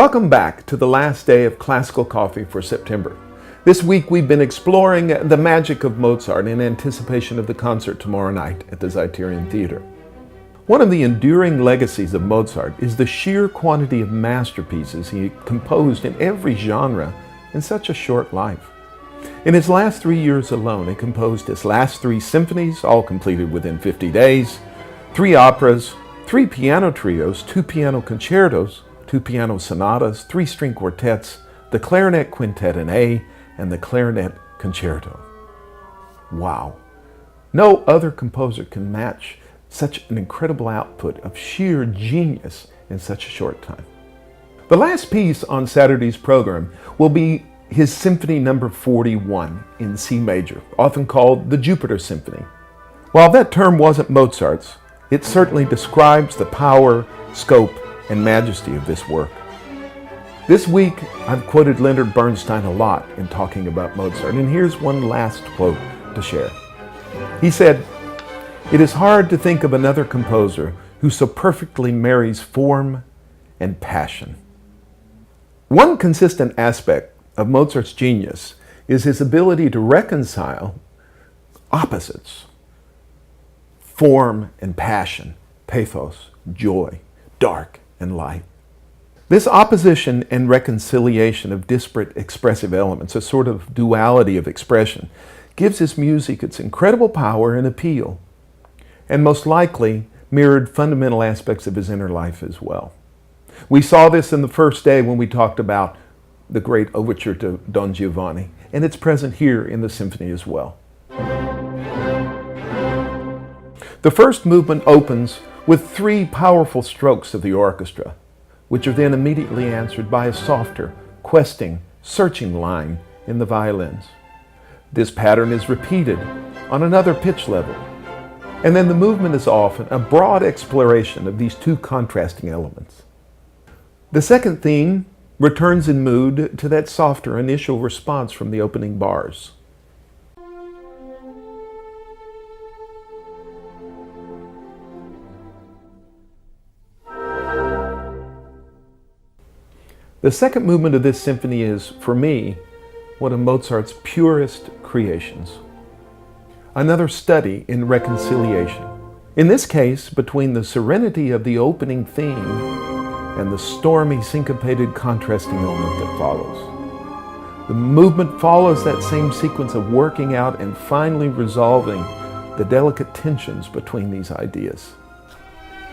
Welcome back to the last day of Classical Coffee for September. This week we've been exploring the magic of Mozart in anticipation of the concert tomorrow night at the Zeiterion Theater. One of the enduring legacies of Mozart is the sheer quantity of masterpieces he composed in every genre in such a short life. In his last 3 years alone, he composed his last 3 symphonies, all completed within 50 days, 3 operas, 3 piano trios, 2 piano concertos, 2 piano sonatas, 3 string quartets, the clarinet quintet in A, and the clarinet concerto. Wow! No other composer can match such an incredible output of sheer genius in such a short time. The last piece on Saturday's program will be his Symphony No. 41 in C major, often called the Jupiter Symphony. While that term wasn't Mozart's, it certainly describes the power, scope, and majesty of this work. This week, I've quoted Leonard Bernstein a lot in talking about Mozart, and here's one last quote to share. He said, "It is hard to think of another composer who so perfectly marries form and passion." One consistent aspect of Mozart's genius is his ability to reconcile opposites, form and passion, pathos, joy, dark and light. This opposition and reconciliation of disparate expressive elements, a sort of duality of expression, gives his music its incredible power and appeal, and most likely mirrored fundamental aspects of his inner life as well. We saw this in the first day when we talked about the great overture to Don Giovanni, and it's present here in the symphony as well. The first movement opens with 3 powerful strokes of the orchestra, which are then immediately answered by a softer, questing, searching line in the violins. This pattern is repeated on another pitch level, and then the movement is often a broad exploration of these 2 contrasting elements. The second theme returns in mood to that softer initial response from the opening bars. The second movement of this symphony is, for me, one of Mozart's purest creations. Another study in reconciliation. In this case, between the serenity of the opening theme and the stormy, syncopated, contrasting element that follows. The movement follows that same sequence of working out and finally resolving the delicate tensions between these ideas.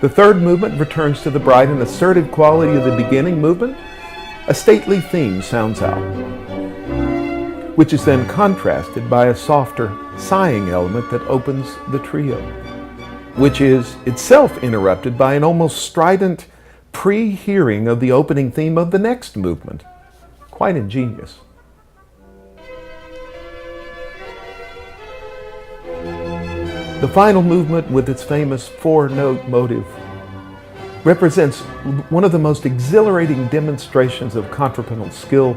The third movement returns to the bright and assertive quality of the beginning movement. A stately theme sounds out, which is then contrasted by a softer, sighing element that opens the trio, which is itself interrupted by an almost strident pre-hearing of the opening theme of the next movement. Quite ingenious. The final movement, with its famous 4-note motive, represents one of the most exhilarating demonstrations of contrapuntal skill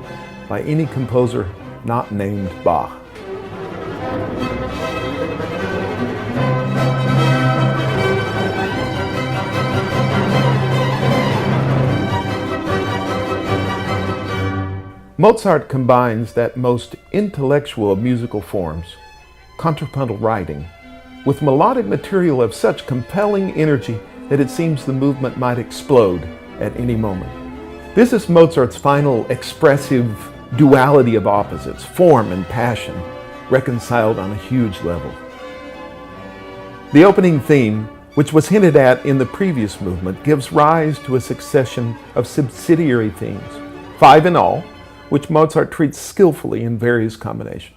by any composer not named Bach. Mozart combines that most intellectual of musical forms, contrapuntal writing, with melodic material of such compelling energy that it seems the movement might explode at any moment. This is Mozart's final expressive duality of opposites, form and passion, reconciled on a huge level. The opening theme, which was hinted at in the previous movement, gives rise to a succession of subsidiary themes, 5 in all, which Mozart treats skillfully in various combinations.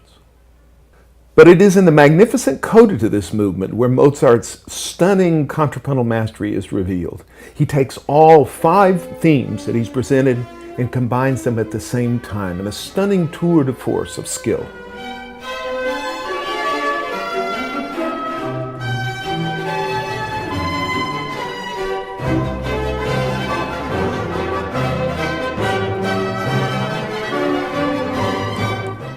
But it is in the magnificent coda to this movement where Mozart's stunning contrapuntal mastery is revealed. He takes all 5 themes that he's presented and combines them at the same time in a stunning tour de force of skill.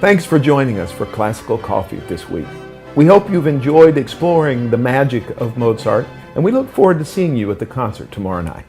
Thanks for joining us for Classical Coffee this week. We hope you've enjoyed exploring the magic of Mozart, and we look forward to seeing you at the concert tomorrow night.